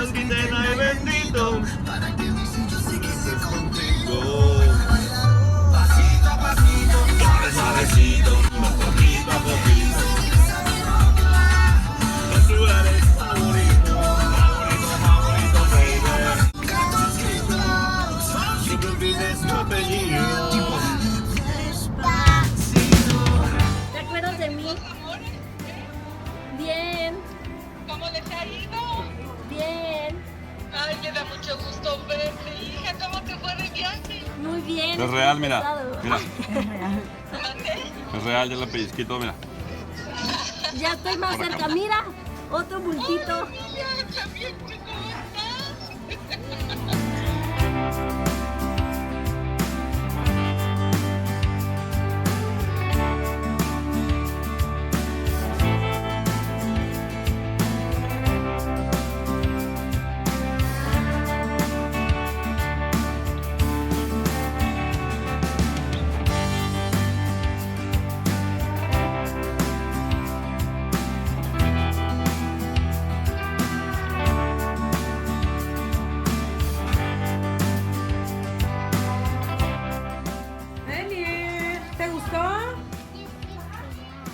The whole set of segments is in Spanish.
Quintena y bendito. Para que mi sitio siga contigo. Pasito a pasito, suave suavecito, poquito a poquito. Los lugares favoritos, favorito, baby. Siempre olvides tu apellido. ¿Te acuerdas de mí? Bien. ¿Cómo les ha ido? Bien. Ay, me da mucho gusto verte, hija. ¿Cómo te fue de viaje? Muy bien. Es real, mira. Pesado. Mira, ¿Mande? es real, ya la pellizquito, mira. Ya estoy más cerca. Mira, otro bultito. Mira, también, ¿cómo estás? ¿Te gustó?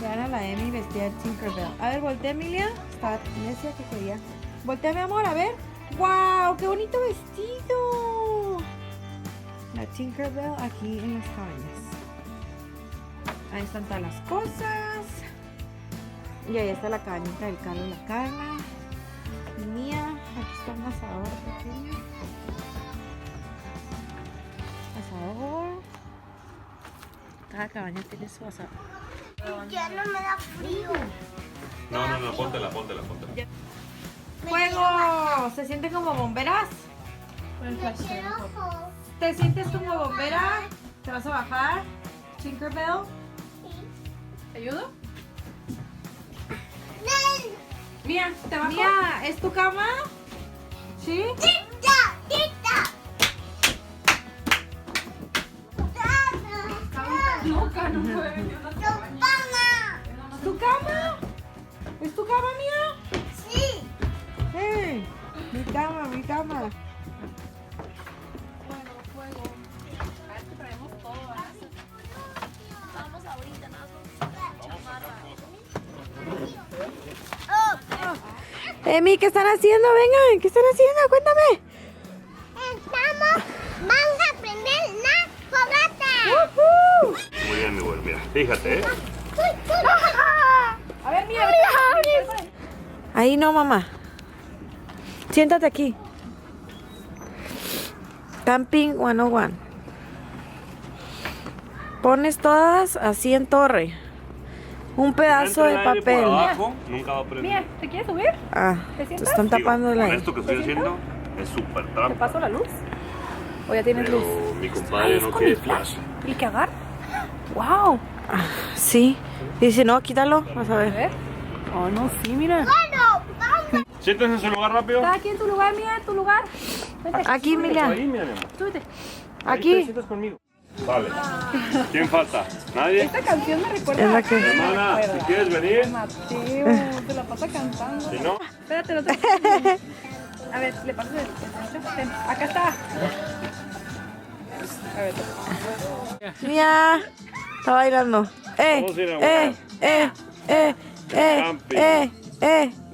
Vean a la Emi vestida de Tinkerbell. A ver, voltea, Emilia. Está necia que quería. Voltea, mi amor, a ver. ¡Wow! ¡Qué bonito vestido! La Tinkerbell aquí en las cabañas. Ahí están todas las cosas. Y ahí está la cabañita del Carlos y la Carla. Y mía. Aquí está un asador pequeño. Asador. Cada cabaña tiene su asador. Ya no me da frío. No, póntela. ¡Fuego! ¿Se siente como bomberas? Yo quiero ojo. ¿Te sientes como bombera? ¿Te vas a bajar? Tinkerbell. ¿Te ayudo? Mía, ¿te bajo? Mía, ¿es tu cama? ¿Sí? ¡Tita! ¡Tita! Loca, no puede venir. ¿Es tu cama? ¿Es tu cama, Mía? Sí. Mi cama. Vamos ahorita, nada más. Emi, ¿qué están haciendo? Vengan, ¿qué están haciendo? Cuéntame. Vamos a prender la fogata. Muy bien, mi güey, mira. Fíjate, A ver, Mía. Ahí no, mamá. Siéntate aquí. Camping 101. Pones todas así en torre. Un pedazo de papel. Nunca va a prender. Mía, ¿te quieres subir? Ah, ¿Te te sientas? están tapando Con la... esto que estoy haciendo es súper ¿Te trampa. paso la luz? ¿O ya tienes Pero luz? mi compadre no quiere flash. ¿Y que agarra? ¡Wow! Sí. Y si no, quítalo. Vas a ver. Oh, no, sí, mira. Bueno, vamos. Siéntense en su lugar rápido. Está aquí en tu lugar, Mía, en tu lugar. Vente. Aquí, Mila. Ahí, mi amor. Súbete. Ahí te Aquí. sientas conmigo. Vale. ¿Quién falta? ¿Nadie? Esta canción me recuerda Es la que... Hermana, si quieres venir. Mateo, se la pasa cantando. Si no, Espérate, no te... A ver, le pasas el Ven, acá está. A ver. Mía. Está bailando. Vamos a ir a Camping. de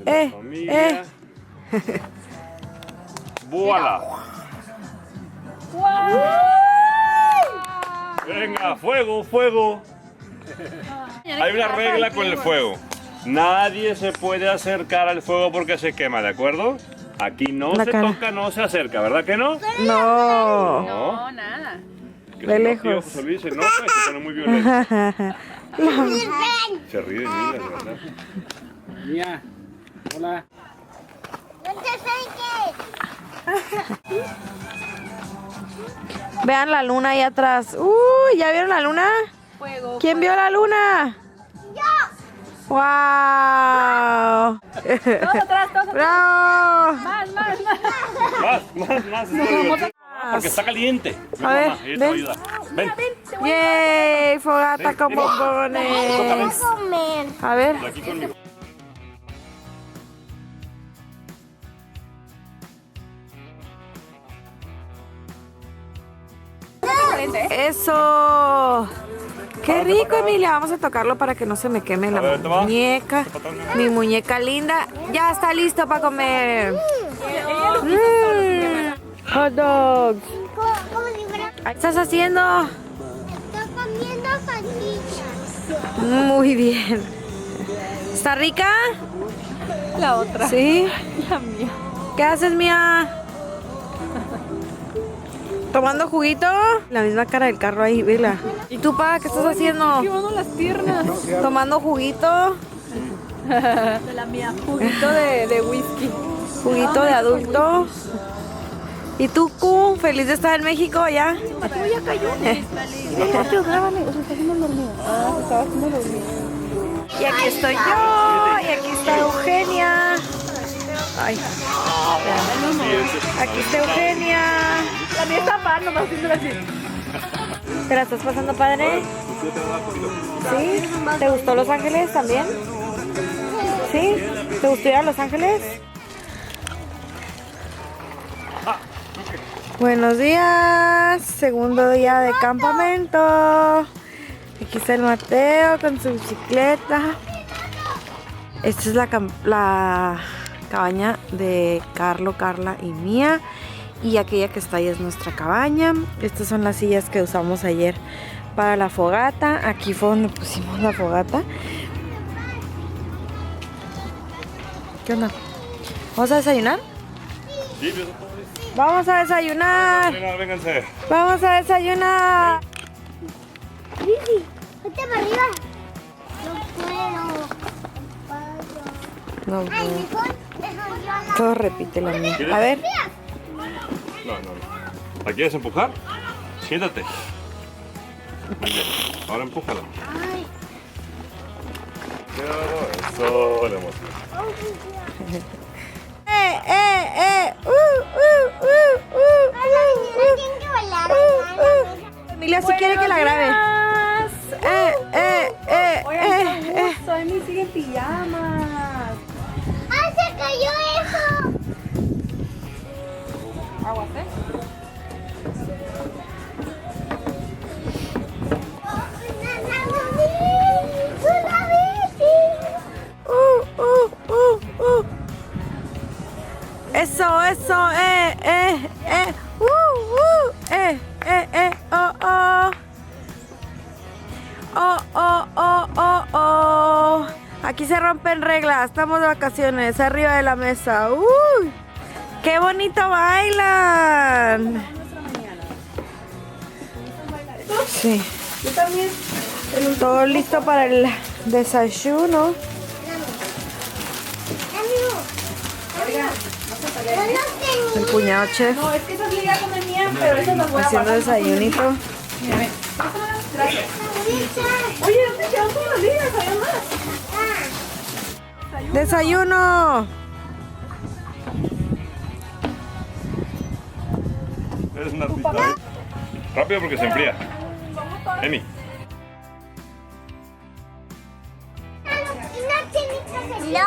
la familia. ¡Voilà! Venga, fuego. Hay una regla con el fuego. Nadie se puede acercar al fuego porque se quema, ¿de acuerdo? Aquí no La se cara. toca, no se acerca, ¿verdad que no? No. No. nada. Que De si no, lejos. tío José Luis se enoja y se pone muy violento. Se ríe de mí, la verdad. Mía, hola. No te acerques. Vean la luna ahí atrás. ¿Ya vieron la luna? Fuego. ¿Quién vio la luna? Yo. ¡Wow! Todos atrás. ¡Bravo! Más. Más, está divertido. Porque está caliente. Ven, A ver, mamá, ella te va a ven. ayudar. Ven, ¡Yay! Fogata con ven. bombones. Comer. A ver. aquí conmigo. Eso. Qué rico, Emilia. Vamos a tocarlo para que no se me queme la ver, toma. muñeca. Mi muñeca linda. Ya está listo para comer. Hot dogs. Como si fuera... ¿Qué estás haciendo? Estoy comiendo salchichas. Muy bien. ¿Está rica? La otra. Sí. La mía. ¿Qué haces, Mía? ¿Tomando juguito? La misma cara del carro ahí, vela. ¿Y tú, pa, qué estás haciendo? Llevando las piernas. ¿Tomando juguito? De la mía. Juguito de whisky. ¿Juguito de adulto? ¿Y tú, Q? ¿Feliz de estar en México ya? Ya cayó. Y aquí estoy yo, y aquí está Eugenia. Ay. Aquí está Eugenia. La mía está mal, nomás haciéndolo así. ¿Te la estás pasando padre? ¿Sí? ¿Te gustó Los Ángeles también? ¿Sí? ¿Te gustó ir a Los Ángeles? Buenos días, segundo día de campamento. Aquí está el Mateo con su bicicleta. Esta es la cabaña de Carlo, Carla y Mía. Y aquella que está ahí es nuestra cabaña. Estas son las sillas que usamos ayer para la fogata. Aquí fue donde pusimos la fogata. ¿Qué onda? ¿Vamos a desayunar? Sí, eso todo listo. ¡Vamos a desayunar! Vénganse. ¡Vamos a desayunar! Lizzy, vete para arriba. No puedo. No, Ay, no. mejor yo Todo repite la mía. A ver. No. ¿La quieres empujar? Siéntate. Muy bien. Ahora empújala. Ay, Eso, la emoción. no tienen que bailar. Emilia sí quiere que la grabe. Oigan, Emi sigue en pijamas. ¡Ay, se cayó eso! Aguas, ¡Una bici! Eso, oh. Aquí se rompen reglas, estamos de vacaciones, arriba de la mesa. ¡Uy! ¡Qué bonito bailan! Sí. Yo también. Todo listo para el desayuno. El cuñado chef No, es que esas ligas son de mía, pero esas las voy a haciendo guardar. desayunito. Mira, ven. Gracias. Oye, ¿dónde quedan todas las ligas? ¿Había más? ¡Desayuno! Eres una artista. Rápido porque se enfría. Emi. ¡No,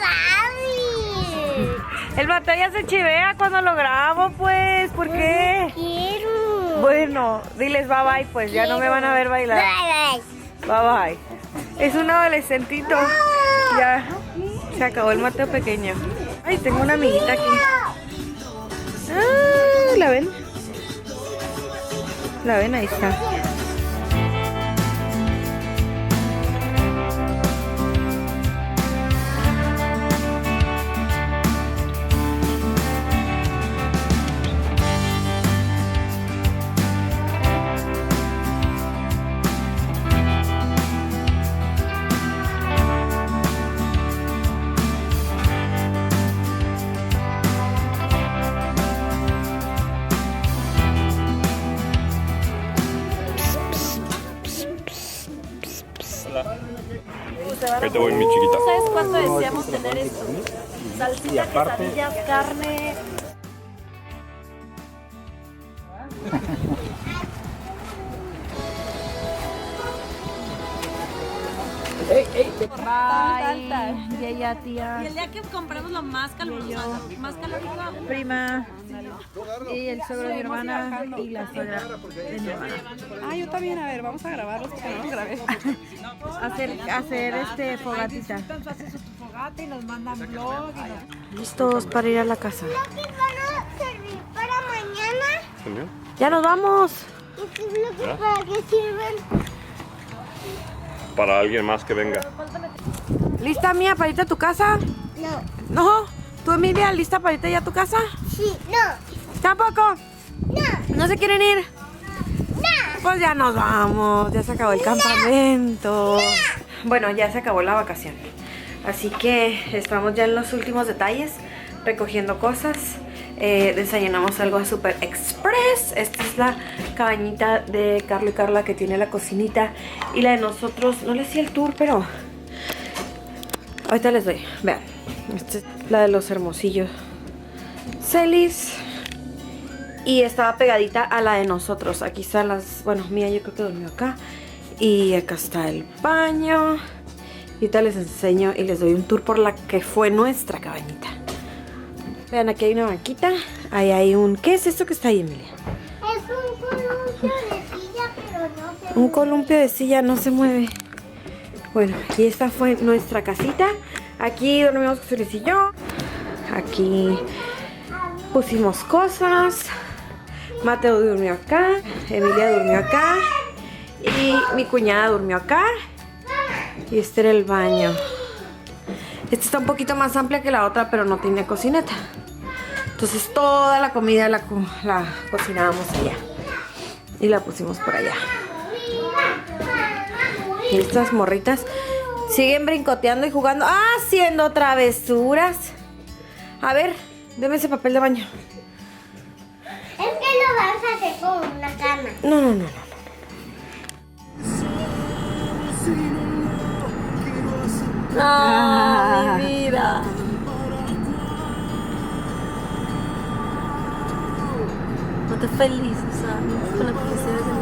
mami! El Mateo ya se chivea cuando lo grabo, pues. ¿Por qué? Quiero. Bueno, diles bye bye, pues. Ya no me van a ver bailar. Bye, Bye bye. Es un adolescentito. Ya se acabó el Mateo pequeño. Ay, tengo una amiguita aquí. Ah, ¿la ven? ¿La ven? Ahí está. Ahí te voy, mi chiquita. ¿Sabes cuánto deseamos tener esto? Salsita, quesadillas, carne. Bye. Y ella, tía. Y el día que compremos lo más calórico, Prima. Y el suegro de mi hermana y la suegra de mi hermana. Ah, yo también, a ver, vamos a grabarlos porque no los grabé. Hacer fogatita. Hacen su fogata y nos mandan blog. Listos para ir a la casa. ¿Qué van a servir para mañana? ¿Entendió? Ya nos vamos. ¿Y qué bloques para qué sirven? Para alguien más que venga. ¿Lista, Mía, para irte a tu casa? No. No. ¿Tú, Emilia, lista para irte ya a tu casa? Sí, no. ¿Tampoco? No. ¿No se quieren ir? No. Pues ya nos vamos, ya se acabó el campamento. Bueno, ya se acabó la vacación. Así que estamos ya en los últimos detalles, recogiendo cosas. Desayunamos algo a Super Express. Esta es la cabañita de Carlos y Carla que tiene la cocinita. Y la de nosotros, no les hice el tour, pero ahorita les doy. Vean, esta es la de los hermosillos Celis. Y estaba pegadita a la de nosotros. Aquí están las... Bueno, Mía yo creo que durmió acá. Y acá está el baño. Y ahorita les enseño y les doy un tour por la que fue nuestra cabañita. Vean, aquí hay una banquita. Ahí hay un... ¿Qué es esto que está ahí, Emilia? Es un columpio de silla, pero no se Un columpio de silla, no se mueve. Bueno, y esta fue nuestra casita. Aquí dormimos Celis y yo. Aquí pusimos cosas. Mateo durmió acá. Emilia durmió acá. Y mi cuñada durmió acá. Y este era el baño. Esta está un poquito más amplia que la otra, pero no tiene cocineta. Entonces toda la comida la cocinábamos allá. Y la pusimos por allá. Y estas morritas siguen brincoteando y jugando, haciendo travesuras. A ver, deme ese papel de baño. Es que lo vas a hacer con una cana. No. Mi vida. No te feliz, ¿sabes? Con la felicidad de